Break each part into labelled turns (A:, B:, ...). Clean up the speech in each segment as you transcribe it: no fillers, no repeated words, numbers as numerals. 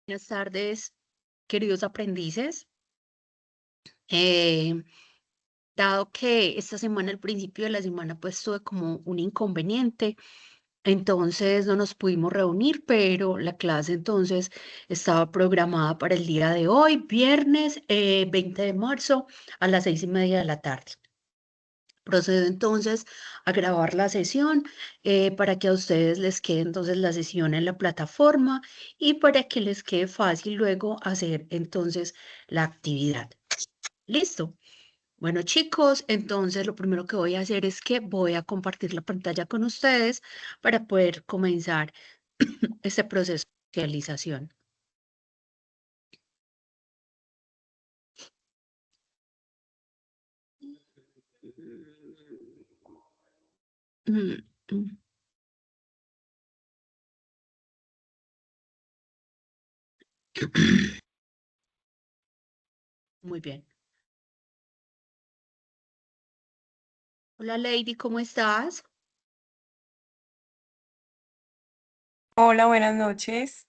A: Buenas tardes, queridos aprendices. Eh, Dado que esta semana, al principio de la semana, pues tuve como un inconveniente, entonces no nos pudimos reunir, pero la clase entonces estaba programada para el día de hoy, viernes 20 de marzo a las 6:30 de la tarde. Procedo entonces a grabar la sesión para que a ustedes les quede entonces la sesión en la plataforma y para que les quede fácil luego hacer entonces la actividad. ¿Listo? Bueno, chicos, entonces lo primero que voy a hacer es que voy a compartir la pantalla con ustedes para poder comenzar este proceso de socialización. Muy bien. Hola, Lady, ¿cómo estás?
B: Hola, buenas noches.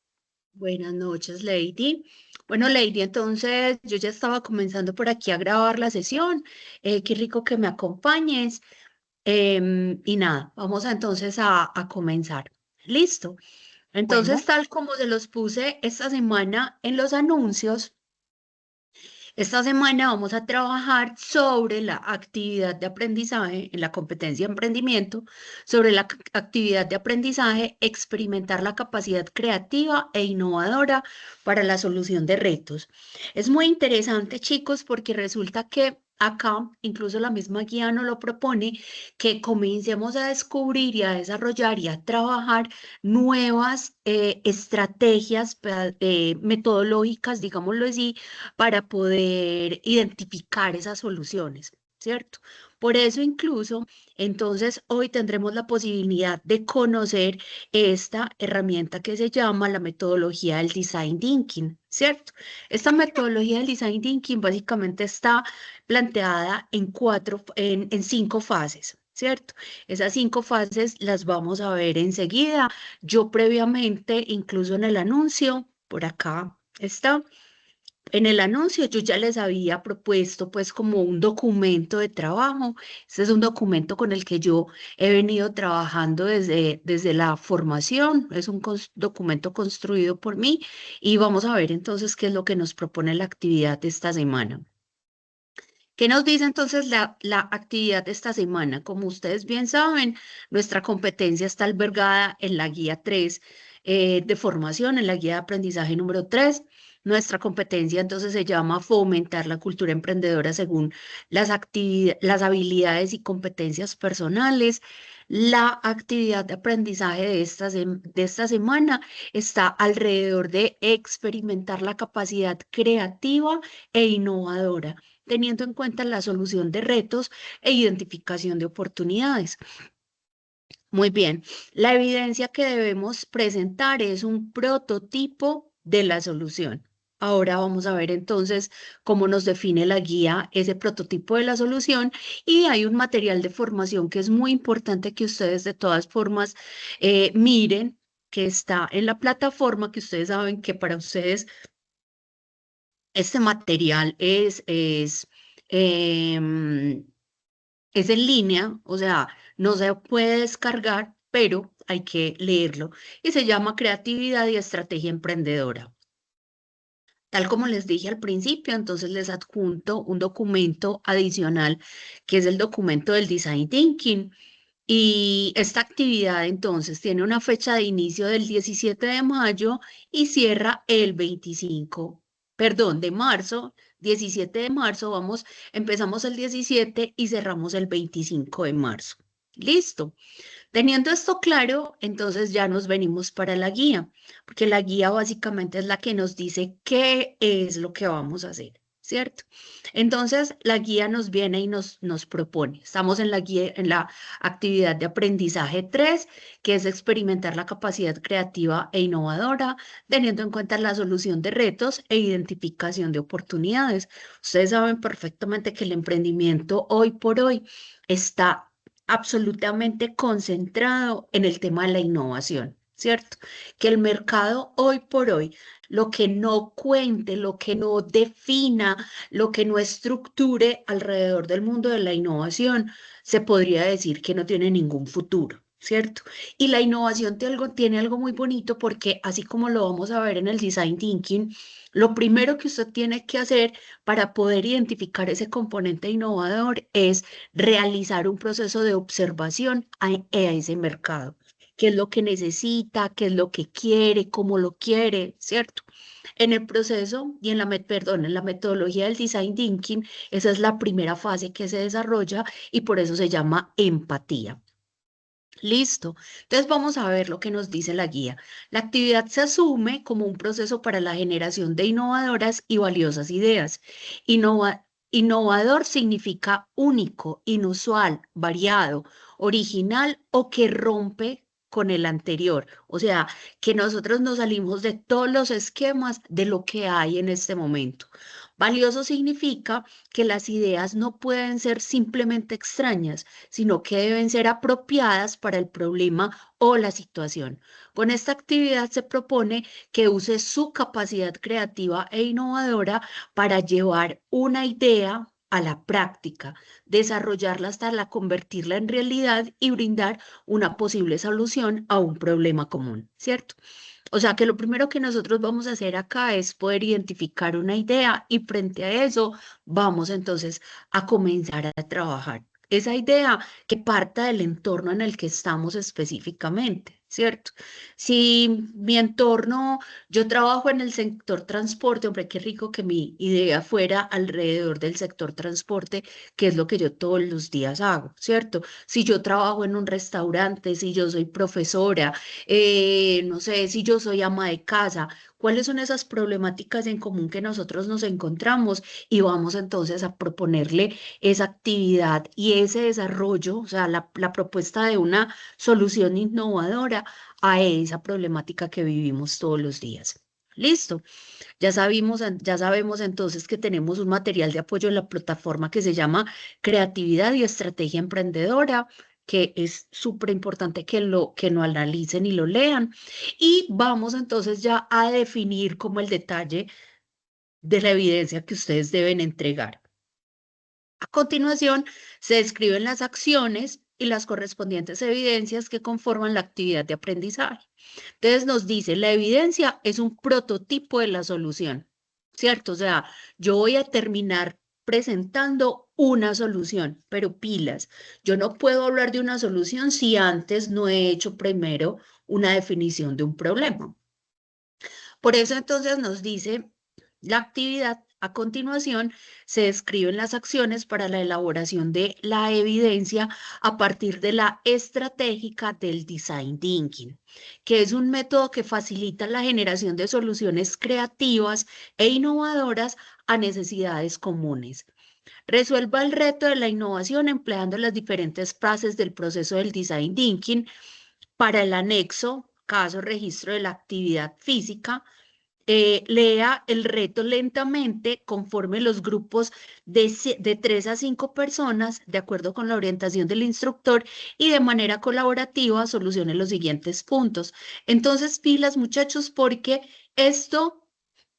A: Buenas noches, Lady. Bueno, Lady, entonces yo ya estaba comenzando por aquí a grabar la sesión. Qué rico que me acompañes. Y nada, vamos entonces a comenzar. Listo. Entonces,
B: Bueno,
A: tal como se los puse esta semana en los anuncios, esta semana vamos a trabajar sobre la actividad de aprendizaje en la competencia de emprendimiento, sobre la actividad de aprendizaje, experimentar la capacidad creativa e innovadora para la solución de retos. Es muy interesante, chicos, porque resulta que acá, incluso la misma guía nos lo propone, que comencemos a descubrir y a desarrollar y a trabajar nuevas estrategias metodológicas, digámoslo así, para poder identificar esas soluciones, ¿cierto? Por eso incluso, entonces, hoy tendremos la posibilidad de conocer esta herramienta que se llama la metodología del Design Thinking, ¿cierto? Esta metodología del Design Thinking básicamente está planteada en 5 fases. ¿Cierto? Esas 5 fases las vamos a ver enseguida. Yo previamente, incluso en el anuncio, por acá está, en el anuncio yo ya les había propuesto pues como un documento de trabajo. Este es un documento con el que yo he venido trabajando desde la formación. Es un documento construido por mí y vamos a ver entonces qué es lo que nos propone la actividad de esta semana. ¿Qué nos dice entonces la actividad de esta semana? Como ustedes bien saben, nuestra competencia está albergada en la guía 3 de formación, en la guía de aprendizaje número 3. Nuestra competencia entonces se llama fomentar la cultura emprendedora según las habilidades y competencias personales. La actividad de aprendizaje de esta semana está alrededor de experimentar la capacidad creativa e innovadora, teniendo en cuenta la solución de retos e identificación de oportunidades. Muy bien, la evidencia que debemos presentar es un prototipo de la solución. Ahora vamos a ver entonces cómo nos define la guía ese prototipo de la solución, y hay un material de formación que es muy importante que ustedes de todas formas miren, que está en la plataforma, que ustedes saben que para ustedes este material em, es en línea, o sea, no se puede descargar, pero hay que leerlo. Y se llama Creatividad y Estrategia Emprendedora. Tal como les dije al principio, entonces les adjunto un documento adicional, que es el documento del Design Thinking. Y esta actividad entonces tiene una fecha de inicio del 17 de mayo y cierra el 25, perdón, de marzo, 17 de marzo, empezamos el 17 y cerramos el 25 de marzo. Listo. Teniendo esto claro, entonces ya nos venimos para la guía, porque la guía básicamente es la que nos dice qué es lo que vamos a hacer, ¿cierto? Entonces, la guía nos viene y nos propone. Estamos en la guía, en la actividad de aprendizaje 3, que es experimentar la capacidad creativa e innovadora, teniendo en cuenta la solución de retos e identificación de oportunidades. Ustedes saben perfectamente que el emprendimiento hoy por hoy está absolutamente concentrado en el tema de la innovación. ¿cierto? Que el mercado hoy por hoy, lo que no cuente, lo que no defina, lo que no estructure alrededor del mundo de la innovación, se podría decir que no tiene ningún futuro. ¿Cierto? Y la innovación tiene algo muy bonito porque así como lo vamos a ver en el design thinking, lo primero que usted tiene que hacer para poder identificar ese componente innovador es realizar un proceso de observación a ese mercado. ¿Qué es lo que necesita? ¿Qué es lo que quiere? ¿Cómo lo quiere? ¿Cierto? En el proceso y en la metodología del design thinking, esa es la primera fase que se desarrolla y por eso se llama empatía. Listo. Entonces vamos a ver lo que nos dice la guía. La actividad se asume como un proceso para la generación de innovadoras y valiosas ideas. Innovador significa único, inusual, variado, original o que rompe con el anterior. O sea, que nosotros nos salimos de todos los esquemas de lo que hay en este momento. Valioso significa que las ideas no pueden ser simplemente extrañas, sino que deben ser apropiadas para el problema o la situación. Con esta actividad se propone que use su capacidad creativa e innovadora para llevar una idea a la práctica, desarrollarla hasta convertirla en realidad y brindar una posible solución a un problema común, ¿cierto? O sea que lo primero que nosotros vamos a hacer acá es poder identificar una idea y frente a eso vamos entonces a comenzar a trabajar esa idea que parta del entorno en el que estamos específicamente, ¿cierto? Si mi entorno, yo trabajo en el sector transporte, hombre, qué rico que mi idea fuera alrededor del sector transporte, que es lo que yo todos los días hago, ¿cierto? Si yo trabajo en un restaurante, si yo soy profesora, no sé, si yo soy ama de casa, cuáles son esas problemáticas en común que nosotros nos encontramos y vamos entonces a proponerle esa actividad y ese desarrollo, o sea, la propuesta de una solución innovadora a esa problemática que vivimos todos los días. Listo. Ya sabemos entonces que tenemos un material de apoyo en la plataforma que se llama Creatividad y Estrategia Emprendedora, que es súper importante que lo analicen y lo lean. Y vamos entonces ya a definir como el detalle de la evidencia que ustedes deben entregar. A continuación, se describen las acciones y las correspondientes evidencias que conforman la actividad de aprendizaje. Entonces nos dice, la evidencia es un prototipo de la solución, ¿cierto? O sea, yo voy a terminar presentando una solución, pero pilas, yo no puedo hablar de una solución si antes no he hecho primero una definición de un problema. Por eso entonces nos dice la actividad. A continuación, se describen las acciones para la elaboración de la evidencia a partir de la estratégica del design thinking, que es un método que facilita la generación de soluciones creativas e innovadoras a necesidades comunes. Resuelva el reto de la innovación empleando las diferentes fases del proceso del design thinking para el anexo, caso registro de la actividad física. Lea el reto lentamente conforme los grupos de 3 a 5 personas, de acuerdo con la orientación del instructor, y de manera colaborativa solucione los siguientes puntos. Entonces, pilas, muchachos, porque esto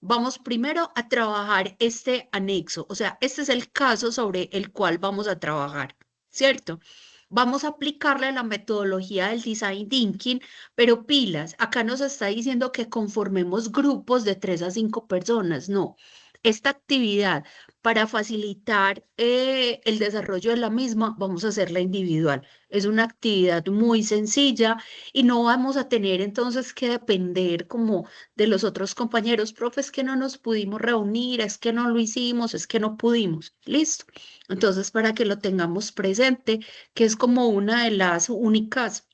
A: vamos primero a trabajar este anexo, o sea, este es el caso sobre el cual vamos a trabajar, ¿cierto? Vamos a aplicarle la metodología del design thinking, pero pilas, acá nos está diciendo que conformemos grupos de 3 a 5 personas. No, esta actividad para facilitar el desarrollo de la misma, vamos a hacerla individual. Es una actividad muy sencilla y no vamos a tener entonces que depender como de los otros compañeros, profes, que no nos pudimos reunir, es que no lo hicimos, es que no pudimos. Listo. Entonces, para que lo tengamos presente, que es como una de las únicas,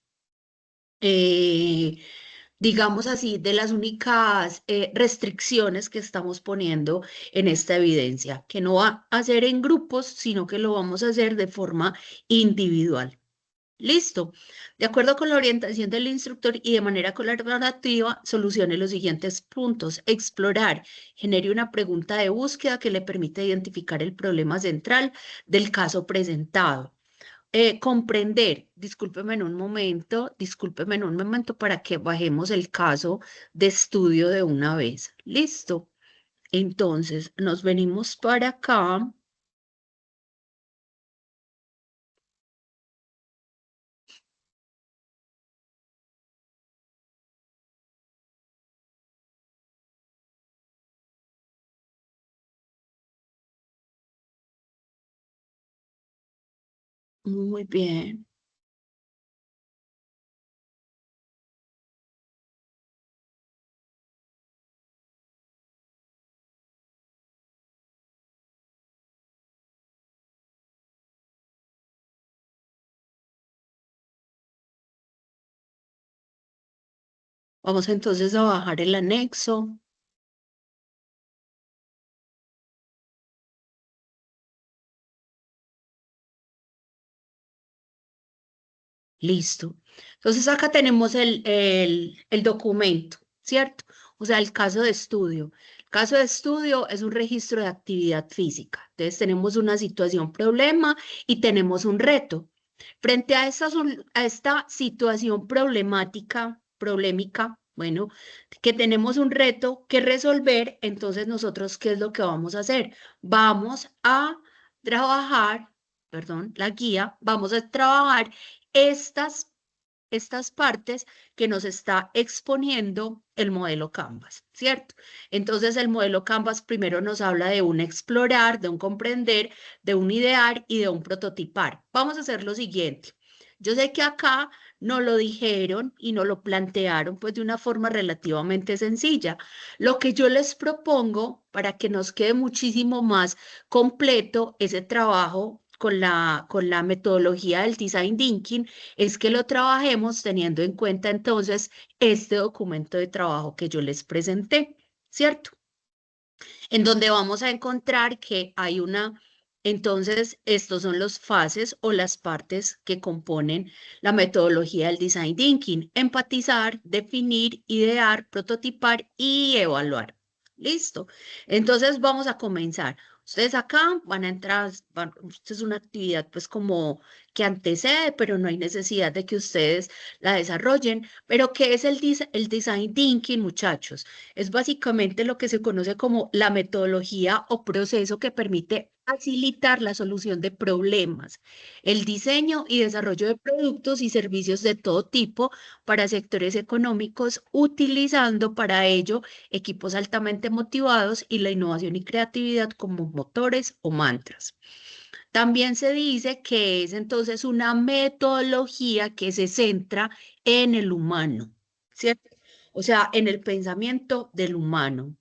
A: eh, digamos así, de las únicas restricciones que estamos poniendo en esta evidencia, que no va a ser en grupos, sino que lo vamos a hacer de forma individual. Listo. De acuerdo con la orientación del instructor y de manera colaborativa, solucione los siguientes puntos. Explorar. Genere una pregunta de búsqueda que le permita identificar el problema central del caso presentado. comprender, discúlpeme en un momento para que bajemos el caso de estudio de una vez. ¿Listo? Entonces, nos venimos para acá. Muy bien. Vamos entonces a bajar el anexo. Listo. Entonces acá tenemos el documento, ¿cierto? O sea, el caso de estudio. El caso de estudio es un registro de actividad física. Entonces tenemos una situación problema y tenemos un reto. Frente a a esta situación problemámica, bueno, que tenemos un reto que resolver, entonces nosotros, ¿qué es lo que vamos a hacer? Vamos a trabajar, perdón, la guía, vamos a trabajar estas, estas partes que nos está exponiendo el modelo Canvas, ¿cierto? Entonces el modelo Canvas primero nos habla de un explorar, de un comprender, de un idear y de un prototipar. Vamos a hacer lo siguiente. Yo sé que acá no lo dijeron y no lo plantearon pues de una forma relativamente sencilla. Lo que yo les propongo para que nos quede muchísimo más completo ese trabajo con la metodología del design thinking es que lo trabajemos teniendo en cuenta entonces este documento de trabajo que yo les presenté, ¿cierto? En donde vamos a encontrar que hay entonces estos son los fases o las partes que componen la metodología del design thinking: empatizar, definir, idear, prototipar y evaluar. Listo. Entonces vamos a comenzar. Ustedes acá van a entrar, esta es una actividad pues como que antecede, pero no hay necesidad de que ustedes la desarrollen. Pero ¿qué es el design thinking, muchachos? Es básicamente lo que se conoce como la metodología o proceso que permite facilitar la solución de problemas, el diseño y desarrollo de productos y servicios de todo tipo para sectores económicos, utilizando para ello equipos altamente motivados y la innovación y creatividad como motores o mantras. También se dice que es entonces una metodología que se centra en el humano, ¿cierto? O sea, en el pensamiento del humano.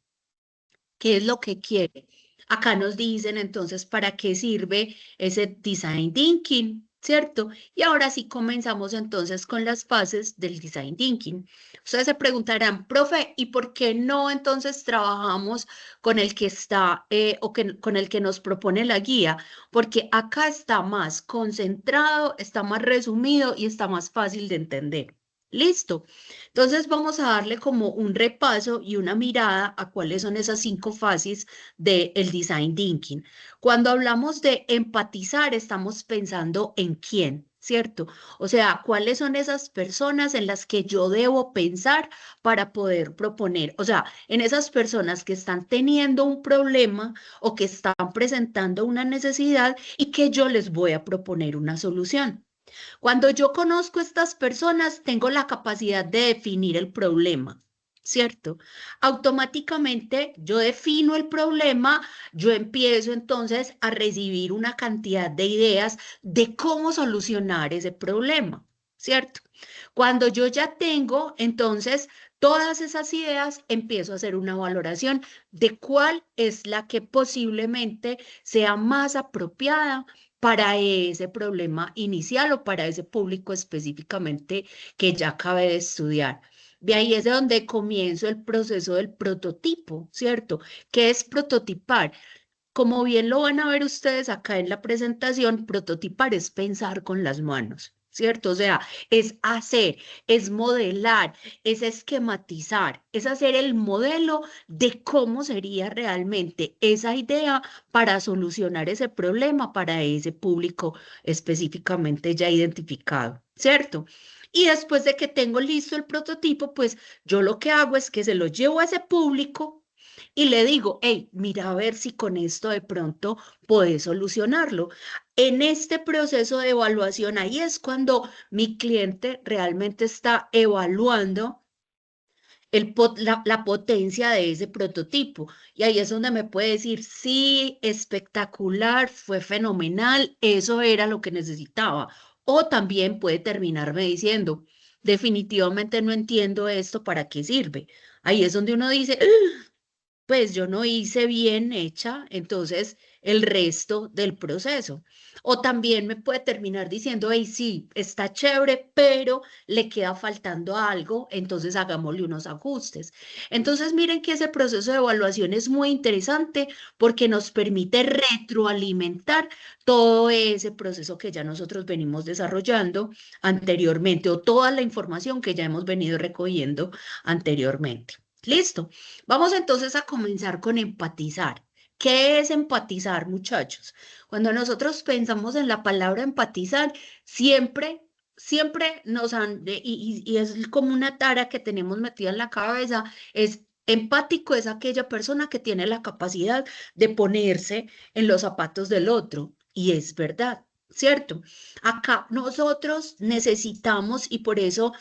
A: ¿Qué es lo que quiere? Acá nos dicen entonces para qué sirve ese design thinking, ¿cierto? Y ahora sí comenzamos entonces con las fases del design thinking. Ustedes se preguntarán, profe, ¿y por qué no entonces trabajamos con el que está con el que nos propone la guía? Porque acá está más concentrado, está más resumido y está más fácil de entender. Listo. Entonces vamos a darle como un repaso y una mirada a cuáles son esas 5 fases del design thinking. Cuando hablamos de empatizar, estamos pensando en quién, ¿cierto? O sea, cuáles son esas personas en las que yo debo pensar para poder proponer. O sea, en esas personas que están teniendo un problema o que están presentando una necesidad y que yo les voy a proponer una solución. Cuando yo conozco a estas personas, tengo la capacidad de definir el problema, ¿cierto? Automáticamente yo defino el problema, yo empiezo entonces a recibir una cantidad de ideas de cómo solucionar ese problema, ¿cierto? Cuando yo ya tengo entonces todas esas ideas, empiezo a hacer una valoración de cuál es la que posiblemente sea más apropiada para ese problema inicial o para ese público específicamente que ya acabé de estudiar. De ahí es de donde comienzo el proceso del prototipo, ¿cierto? ¿Qué es prototipar? Como bien lo van a ver ustedes acá en la presentación, prototipar es pensar con las manos, ¿cierto? O sea, es hacer, es modelar, es esquematizar, es hacer el modelo de cómo sería realmente esa idea para solucionar ese problema para ese público específicamente ya identificado, ¿cierto? Y después de que tengo listo el prototipo, pues yo lo que hago es que se lo llevo a ese público y le digo, hey, mira a ver si con esto de pronto puedes solucionarlo. En este proceso de evaluación, ahí es cuando mi cliente realmente está evaluando la potencia de ese prototipo. Y ahí es donde me puede decir, sí, espectacular, fue fenomenal, eso era lo que necesitaba. O también puede terminarme diciendo, definitivamente no entiendo esto, ¿para qué sirve? Ahí es donde uno dice, pues yo no hice bien hecha, entonces el resto del proceso. O también me puede terminar diciendo, hey, sí, está chévere, pero le queda faltando algo, entonces hagámosle unos ajustes. Entonces miren que ese proceso de evaluación es muy interesante porque nos permite retroalimentar todo ese proceso que ya nosotros venimos desarrollando anteriormente o toda la información que ya hemos venido recogiendo anteriormente. ¿Listo? Vamos entonces a comenzar con empatizar. ¿Qué es empatizar, muchachos? Cuando nosotros pensamos en la palabra empatizar, siempre nos han, y es como una tara que tenemos metida en la cabeza, es empático es aquella persona que tiene la capacidad de ponerse en los zapatos del otro. Y es verdad, ¿cierto? Acá nosotros necesitamos, y por eso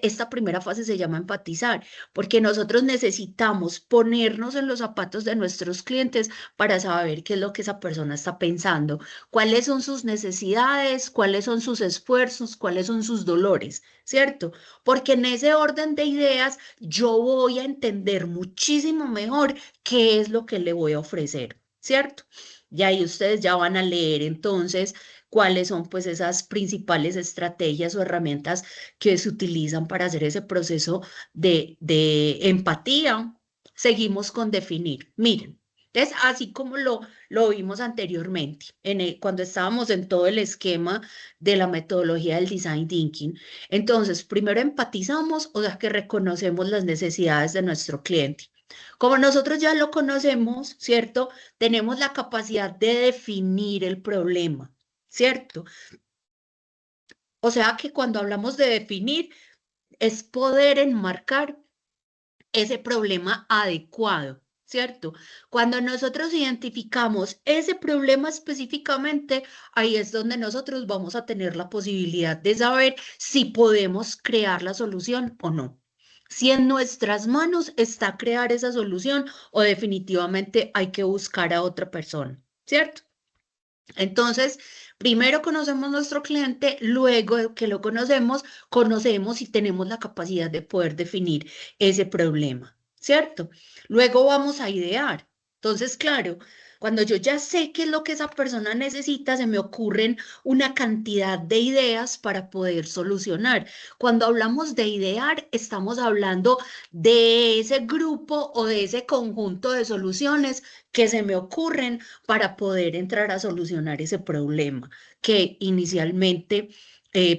A: esta primera fase se llama empatizar porque nosotros necesitamos ponernos en los zapatos de nuestros clientes para saber qué es lo que esa persona está pensando, cuáles son sus necesidades, cuáles son sus esfuerzos, cuáles son sus dolores, ¿cierto? Porque en ese orden de ideas yo voy a entender muchísimo mejor qué es lo que le voy a ofrecer, ¿cierto? Y ahí ustedes ya van a leer entonces cuáles son pues esas principales estrategias o herramientas que se utilizan para hacer ese proceso de empatía, seguimos con definir. Miren, es así como lo vimos anteriormente, cuando estábamos en todo el esquema de la metodología del design thinking. Entonces, primero empatizamos, o sea, que reconocemos las necesidades de nuestro cliente. Como nosotros ya lo conocemos, ¿cierto? Tenemos la capacidad de definir el problema, ¿cierto? O sea que cuando hablamos de definir, es poder enmarcar ese problema adecuado, ¿cierto? Cuando nosotros identificamos ese problema específicamente, ahí es donde nosotros vamos a tener la posibilidad de saber si podemos crear la solución o no. Si en nuestras manos está crear esa solución o definitivamente hay que buscar a otra persona, ¿cierto? Entonces, primero conocemos nuestro cliente, luego de que lo conocemos, conocemos y tenemos la capacidad de poder definir ese problema, ¿cierto? Luego vamos a idear. Entonces, claro, cuando yo ya sé qué es lo que esa persona necesita, se me ocurren una cantidad de ideas para poder solucionar. Cuando hablamos de idear, estamos hablando de ese grupo o de ese conjunto de soluciones que se me ocurren para poder entrar a solucionar ese problema que inicialmente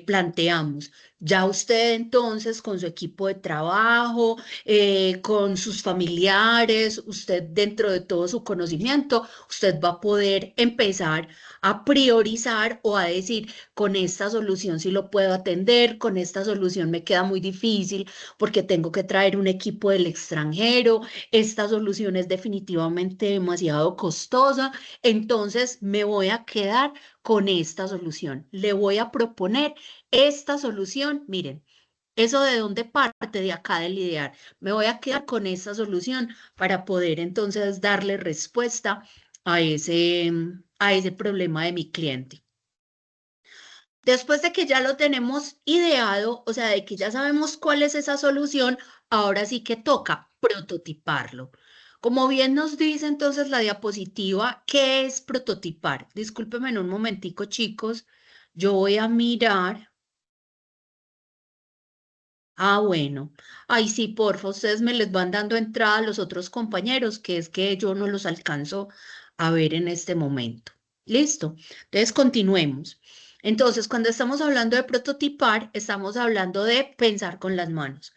A: planteamos. Ya usted entonces con su equipo de trabajo, con sus familiares, usted dentro de todo su conocimiento, usted va a poder empezar a priorizar o a decir, con esta solución sí lo puedo atender, con esta solución me queda muy difícil porque tengo que traer un equipo del extranjero, esta solución es definitivamente demasiado costosa, entonces me voy a quedar con esta solución. Le voy a proponer esta solución. Miren, ¿eso de dónde parte? De acá del idear. Me voy a quedar con esta solución para poder entonces darle respuesta a ese problema de mi cliente. Después de que ya lo tenemos ideado, o sea, de que ya sabemos cuál es esa solución, ahora sí que toca prototiparlo. Como bien nos dice entonces la diapositiva, ¿qué es prototipar? Discúlpenme en un momentico, chicos. Yo voy a mirar. Ah, bueno. Ay, sí, porfa, ustedes me les van dando entrada a los otros compañeros, que es que yo no los alcanzo a ver en este momento. ¿Listo? Entonces, continuemos. Entonces, cuando estamos hablando de prototipar, estamos hablando de pensar con las manos.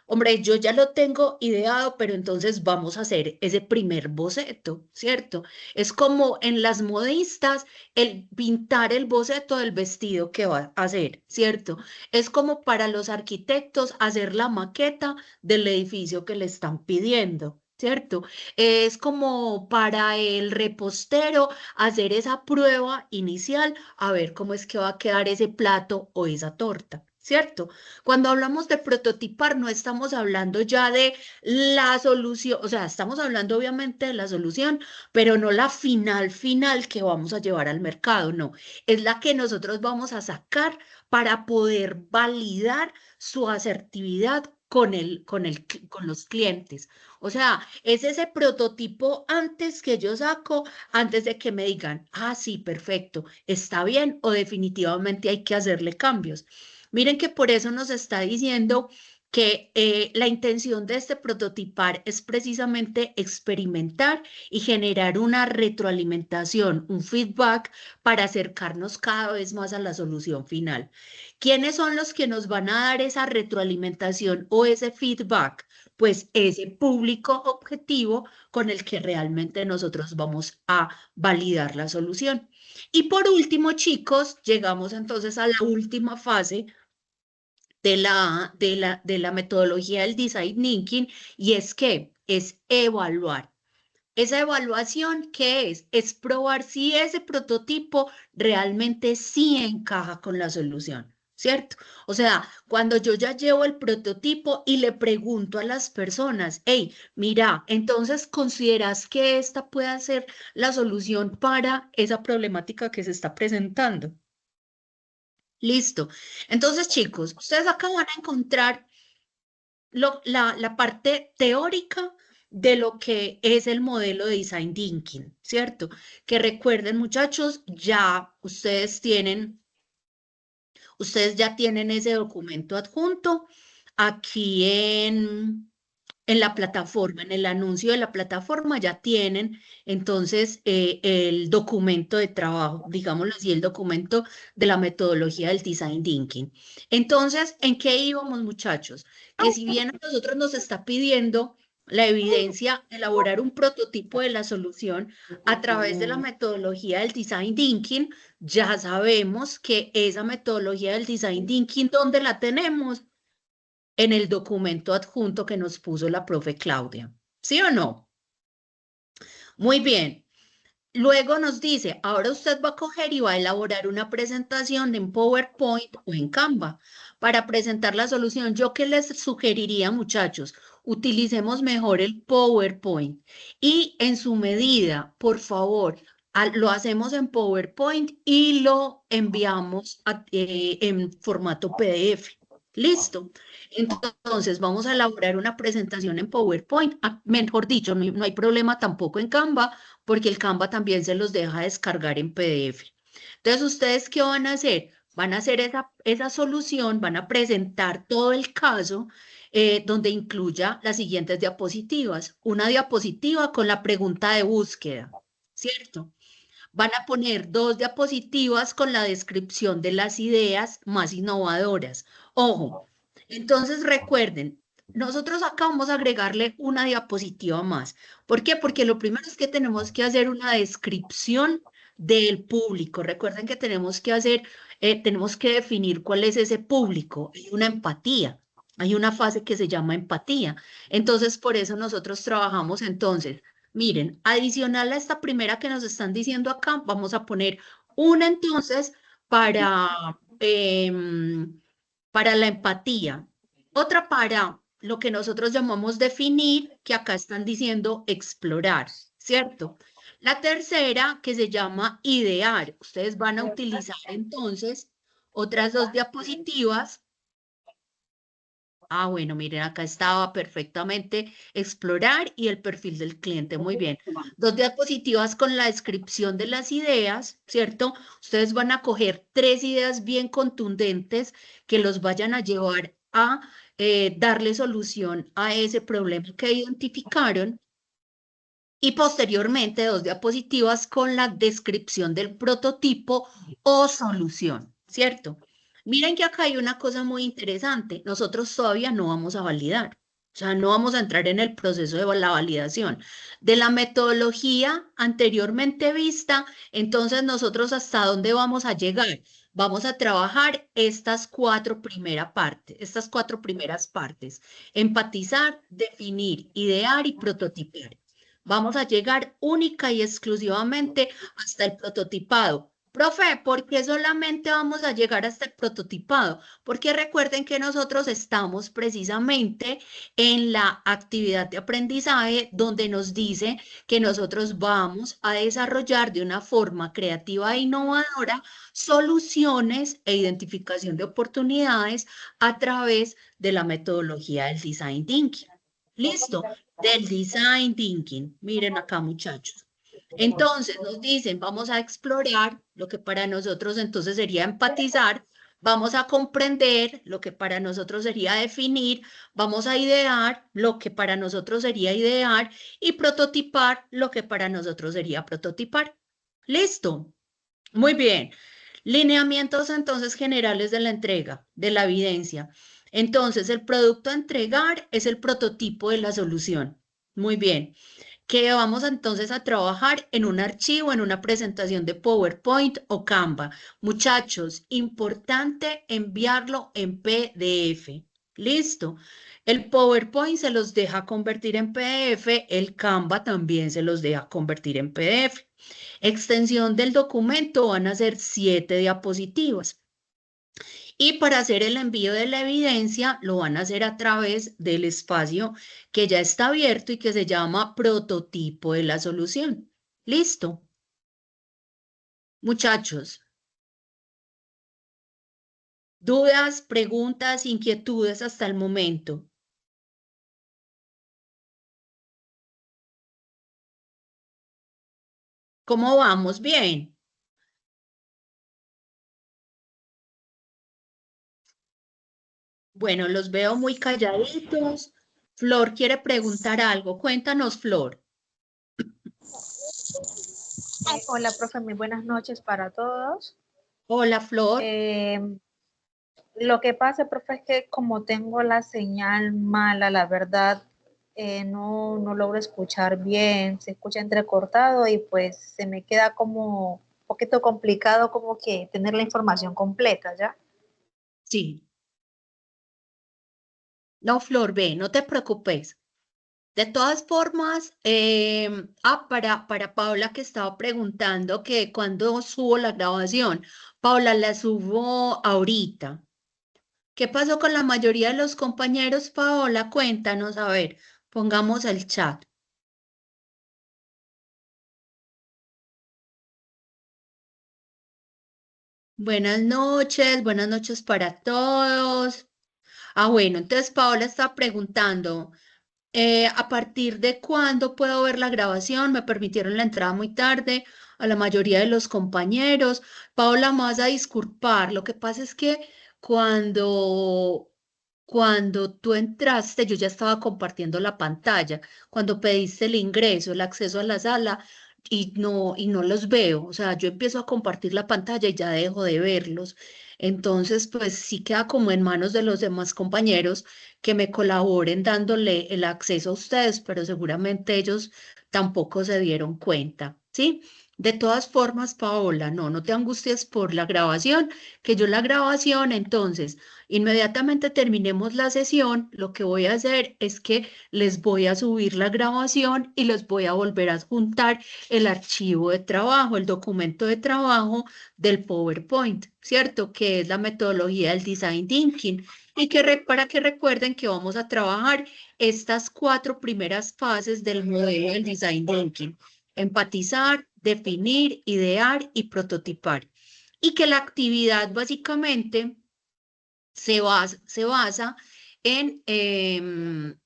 A: Hombre, yo ya lo tengo ideado, pero entonces vamos a hacer ese primer boceto, ¿cierto? Es como en las modistas el pintar el boceto del vestido que va a hacer, ¿cierto? Es como para los arquitectos hacer la maqueta del edificio que le están pidiendo, ¿cierto? Es como para el repostero hacer esa prueba inicial a ver cómo es que va a quedar ese plato o esa torta, ¿cierto? Cuando hablamos de prototipar, no estamos hablando ya de la solución, o sea, estamos hablando obviamente de la solución, pero no la final que vamos a llevar al mercado, no, es la que nosotros vamos a sacar para poder validar su asertividad con los clientes. O sea, es ese prototipo antes que yo saco antes de que me digan, ah, sí, perfecto, está bien o definitivamente hay que hacerle cambios. Miren que por eso nos está diciendo que la intención de este prototipar es precisamente experimentar y generar una retroalimentación, un feedback para acercarnos cada vez más a la solución final. ¿Quiénes son los que nos van a dar esa retroalimentación o ese feedback? Pues ese público objetivo con el que realmente nosotros vamos a validar la solución. Y por último, chicos, llegamos entonces a la última fase de la metodología del design thinking y es que es evaluar. Esa evaluación, ¿qué es? Es probar si ese prototipo realmente sí encaja con la solución, ¿cierto? O sea, cuando yo ya llevo el prototipo y le pregunto a las personas, hey, mira, entonces ¿consideras que esta pueda ser la solución para esa problemática que se está presentando? Listo. Entonces, chicos, ustedes acá van a encontrar la parte teórica de lo que es el modelo de design thinking, ¿cierto? Que recuerden, muchachos, ustedes ya tienen ese documento adjunto aquí en la plataforma, en el anuncio de la plataforma ya tienen entonces el documento de trabajo, digámoslo así, el documento de la metodología del design thinking. Entonces, ¿en qué íbamos, muchachos? Que si bien a nosotros nos está pidiendo la evidencia, elaborar un prototipo de la solución a través de la metodología del design thinking, ya sabemos que esa metodología del design thinking, ¿dónde la tenemos? En el documento adjunto que nos puso la profe Claudia. ¿Sí o no? Muy bien. Luego nos dice, ahora usted va a coger y va a elaborar una presentación en PowerPoint o en Canva para presentar la solución. Yo qué les sugeriría, muchachos, utilicemos mejor el PowerPoint y en su medida, por favor, lo hacemos en PowerPoint y lo enviamos en formato PDF. Listo. Entonces, vamos a elaborar una presentación en PowerPoint. Mejor dicho, no hay problema tampoco en Canva porque el Canva también se los deja descargar en PDF. Entonces, ¿ustedes qué van a hacer? Van a hacer esa solución, van a presentar todo el caso donde incluya las siguientes diapositivas. Una diapositiva con la pregunta de búsqueda, ¿cierto? Van a poner dos diapositivas con la descripción de las ideas más innovadoras. Ojo, entonces recuerden, nosotros acá vamos a agregarle una diapositiva más. ¿Por qué? Porque lo primero es que tenemos que hacer una descripción del público. Recuerden que tenemos que definir cuál es ese público. Hay una empatía. Hay una fase que se llama empatía. Entonces, por eso nosotros trabajamos entonces. Miren, adicional a esta primera que nos están diciendo acá, vamos a poner una entonces para, para la empatía, otra para lo que nosotros llamamos definir, que acá están diciendo explorar, ¿cierto? La tercera que se llama idear. Ustedes van a utilizar entonces otras dos diapositivas. Ah, bueno, miren, acá estaba perfectamente explorar y el perfil del cliente. Muy bien. Dos diapositivas con la descripción de las ideas, ¿cierto? Ustedes van a coger tres ideas bien contundentes que los vayan a llevar a darle solución a ese problema que identificaron. Y posteriormente dos diapositivas con la descripción del prototipo o solución. ¿cierto? Miren que acá hay una cosa muy interesante. Nosotros todavía no vamos a validar. O sea, no vamos a entrar en el proceso de la validación. De la metodología anteriormente vista, entonces nosotros hasta dónde vamos a llegar. Vamos a trabajar estas cuatro primeras partes. Empatizar, definir, idear y prototipar. Vamos a llegar única y exclusivamente hasta el prototipado. Profe, ¿por qué solamente vamos a llegar hasta el prototipado? Porque recuerden que nosotros estamos precisamente en la actividad de aprendizaje donde nos dice que nosotros vamos a desarrollar de una forma creativa e innovadora soluciones e identificación de oportunidades a través de la metodología del design thinking. ¿Listo? Del design thinking. Miren acá, muchachos. Entonces nos dicen, vamos a explorar lo que para nosotros entonces sería empatizar, vamos a comprender lo que para nosotros sería definir, vamos a idear lo que para nosotros sería idear y prototipar lo que para nosotros sería prototipar. ¿Listo? Muy bien. Lineamientos entonces generales de la entrega, de la evidencia. Entonces, el producto a entregar es el prototipo de la solución. Muy bien, que vamos entonces a trabajar en un archivo, en una presentación de PowerPoint o Canva. Muchachos, importante enviarlo en PDF. Listo. El PowerPoint se los deja convertir en PDF, el Canva también se los deja convertir en PDF. Extensión del documento van a ser 7 diapositivas. Y para hacer el envío de la evidencia lo van a hacer a través del espacio que ya está abierto y que se llama prototipo de la solución. ¿Listo? Muchachos, dudas, preguntas, inquietudes hasta el momento. ¿Cómo vamos? Bien. Bueno, los veo muy calladitos. Flor quiere preguntar algo. Cuéntanos, Flor.
C: Hola, profe, muy buenas noches para todos.
A: Hola, Flor.
C: Eh, lo que pasa, profe, es que como tengo la señal mala, la verdad, no logro escuchar bien, se escucha entrecortado y pues se me queda como un poquito complicado como que tener la información completa, ¿ya?
A: Sí. No, Flor, ve, no te preocupes. De todas formas, para Paula que estaba preguntando que cuando subo la grabación, Paula la subo ahorita. ¿Qué pasó con la mayoría de los compañeros, Paola? Cuéntanos, a ver, pongamos el chat. Buenas noches para todos. Ah, bueno, entonces Paola está preguntando, ¿a partir de cuándo puedo ver la grabación? Me permitieron la entrada muy tarde a la mayoría de los compañeros. Paola, me vas a disculpar. Lo que pasa es que cuando, cuando tú entraste, yo ya estaba compartiendo la pantalla. Cuando pediste el ingreso, el acceso a la sala, y no los veo. O sea, yo empiezo a compartir la pantalla y ya dejo de verlos. Entonces, pues sí queda como en manos de los demás compañeros que me colaboren dándole el acceso a ustedes, pero seguramente ellos tampoco se dieron cuenta, ¿sí? De todas formas, Paola, no te angusties por la grabación, que yo la grabación, entonces, inmediatamente terminemos la sesión, lo que voy a hacer es que les voy a subir la grabación y les voy a volver a adjuntar el archivo de trabajo, el documento de trabajo del PowerPoint, ¿cierto? Que es la metodología del Design Thinking. Y para que recuerden que vamos a trabajar estas cuatro primeras fases del modelo del Design Thinking. Empatizar, definir, idear y prototipar. Y que la actividad básicamente se basa en el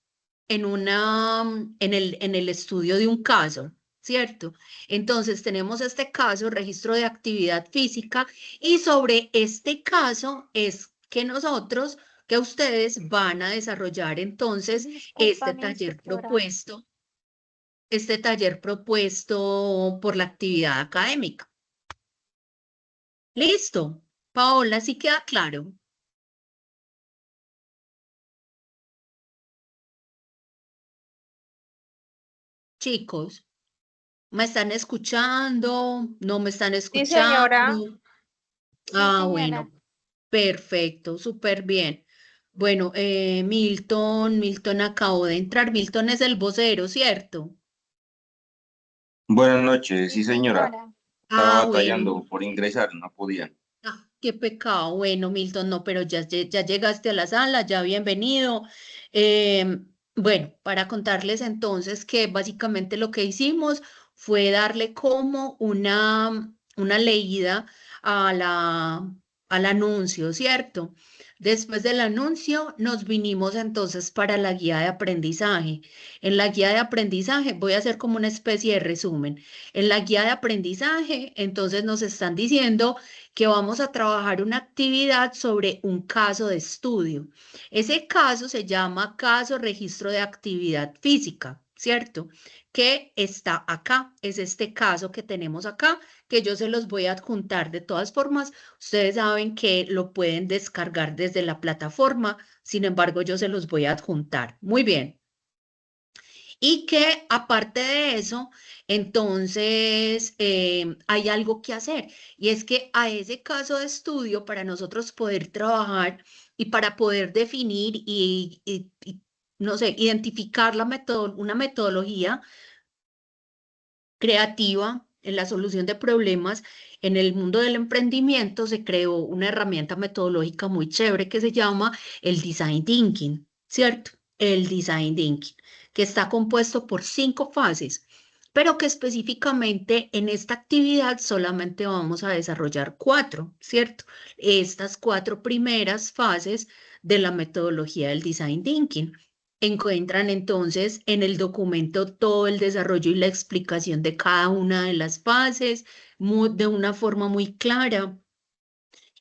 A: estudio de un caso, ¿cierto? Entonces tenemos este caso, registro de actividad física, y sobre este caso es que ustedes van a desarrollar entonces
C: Discúlpame, instructora.
A: este taller propuesto por la actividad académica. ¿Listo? Paola, ¿sí queda claro? Chicos, ¿me están escuchando? ¿No me están
C: Sí, señora.
A: escuchando?
C: Sí,
A: Ah,
C: señora.
A: bueno, perfecto, súper bien. Bueno, Milton acabó de entrar. Milton es el vocero, ¿cierto?
D: Buenas noches,
C: Sí,
D: sí señora.
C: señora.
D: Estaba
A: Ah,
D: batallando
A: bueno.
D: por ingresar, no podía.
A: Ah, qué pecado. Bueno, Milton, no, pero ya llegaste a la sala, ya bienvenido. Bueno, para contarles entonces que básicamente lo que hicimos fue darle como una leída a al anuncio, ¿cierto? Después del anuncio nos vinimos entonces para la guía de aprendizaje. En la guía de aprendizaje voy a hacer como una especie de resumen. En la guía de aprendizaje, entonces nos están diciendo que vamos a trabajar una actividad sobre un caso de estudio. Ese caso se llama caso registro de actividad física, ¿cierto? Que está acá, es este caso que tenemos acá, que yo se los voy a adjuntar. De todas formas, ustedes saben que lo pueden descargar desde la plataforma, sin embargo, yo se los voy a adjuntar. Muy bien. Y que aparte de eso, entonces hay algo que hacer. Y es que a ese caso de estudio, para nosotros poder trabajar y para poder definir no sé, identificar una metodología creativa en la solución de problemas, en el mundo del emprendimiento se creó una herramienta metodológica muy chévere que se llama el Design Thinking, ¿cierto? El Design Thinking, que está compuesto por 5 fases, pero que específicamente en esta actividad solamente vamos a desarrollar 4, ¿cierto? Estas 4 primeras fases de la metodología del Design Thinking. Encuentran entonces en el documento todo el desarrollo y la explicación de cada una de las fases de una forma muy clara.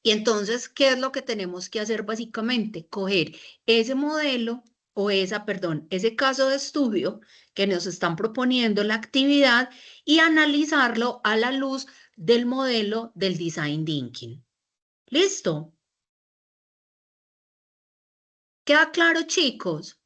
A: Y entonces, ¿qué es lo que tenemos que hacer básicamente? Coger ese modelo o perdón, ese caso de estudio que nos están proponiendo la actividad y analizarlo a la luz del modelo del Design Thinking. ¿Listo? ¿Queda claro, chicos?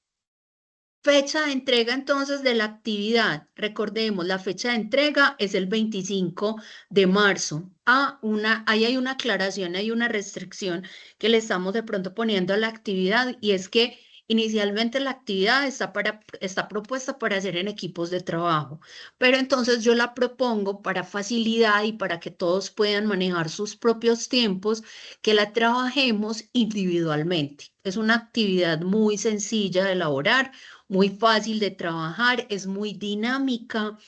A: Fecha de entrega entonces de la actividad. Recordemos, la fecha de entrega es el 25 de marzo. Ahí hay una aclaración, hay una restricción que le estamos de pronto poniendo a la actividad y es que inicialmente la actividad está propuesta para hacer en equipos de trabajo, pero entonces yo la propongo para facilidad y para que todos puedan manejar sus propios tiempos, que la trabajemos individualmente. Es una actividad muy sencilla de elaborar, muy fácil de trabajar, es muy dinámica,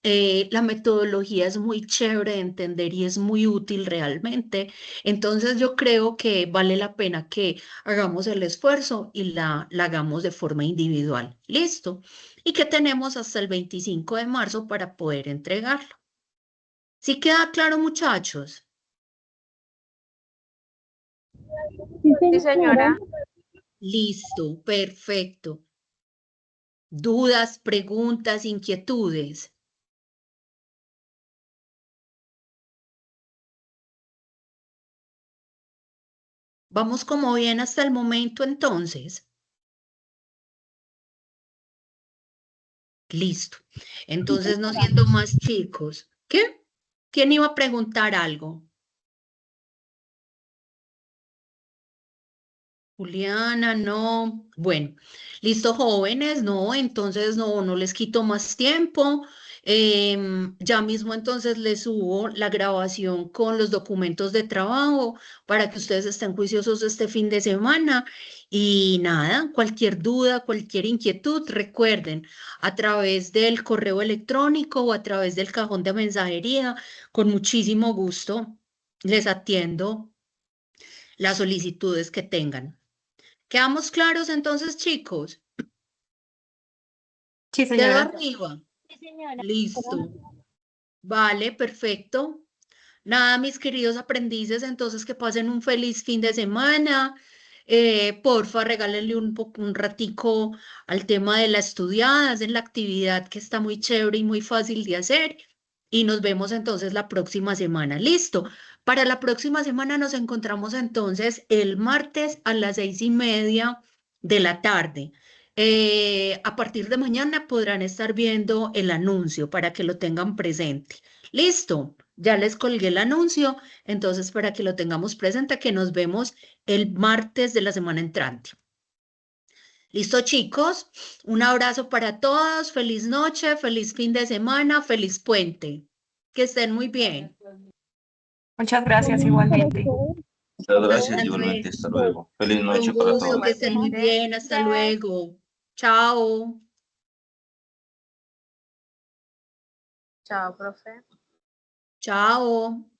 A: la metodología es muy chévere de entender y es muy útil realmente. Entonces yo creo que vale la pena que hagamos el esfuerzo y la hagamos de forma individual. ¿Listo? Y que tenemos hasta el 25 de marzo para poder entregarlo. ¿Sí queda claro, muchachos?
C: Sí, señora.
A: Listo, perfecto. ¿Dudas, preguntas, inquietudes? Vamos como bien hasta el momento entonces. Listo. Entonces, no siendo más chicos. ¿Qué? ¿Quién iba a preguntar algo? Juliana, no. Bueno, listo, jóvenes, no, entonces no les quito más tiempo. Ya mismo entonces les subo la grabación con los documentos de trabajo para que ustedes estén juiciosos este fin de semana. Y nada, cualquier duda, cualquier inquietud, recuerden, a través del correo electrónico o a través del cajón de mensajería, con muchísimo gusto les atiendo las solicitudes que tengan. ¿Quedamos claros entonces, chicos?
B: Sí,
A: Dedo
B: señora.
A: arriba.
C: Sí, señora.
A: Listo. Vale, perfecto. Nada, mis queridos aprendices, entonces que pasen un feliz fin de semana. Porfa, regálenle un ratico al tema de la estudiada, hacen la actividad que está muy chévere y muy fácil de hacer. y nos vemos entonces la próxima semana. Listo. Para la próxima semana nos encontramos entonces el martes a las 6:30 de la tarde. A partir de mañana podrán estar viendo el anuncio para que lo tengan presente. Listo. Ya les colgué el anuncio, entonces para que lo tengamos presente, que nos vemos el martes de la semana entrante. Listo, chicos. Un abrazo para todos. Feliz noche, feliz fin de semana, feliz puente. Que estén muy bien.
B: Muchas gracias igualmente.
D: Muchas gracias,
A: Hasta
D: igualmente.
A: luego.
D: Hasta luego. Feliz
A: Con
D: noche para
A: gusto,
D: todos.
A: que estén muy
B: Igualmente.
A: bien. Hasta luego. Chao.
C: Chao, profe.
A: Chao.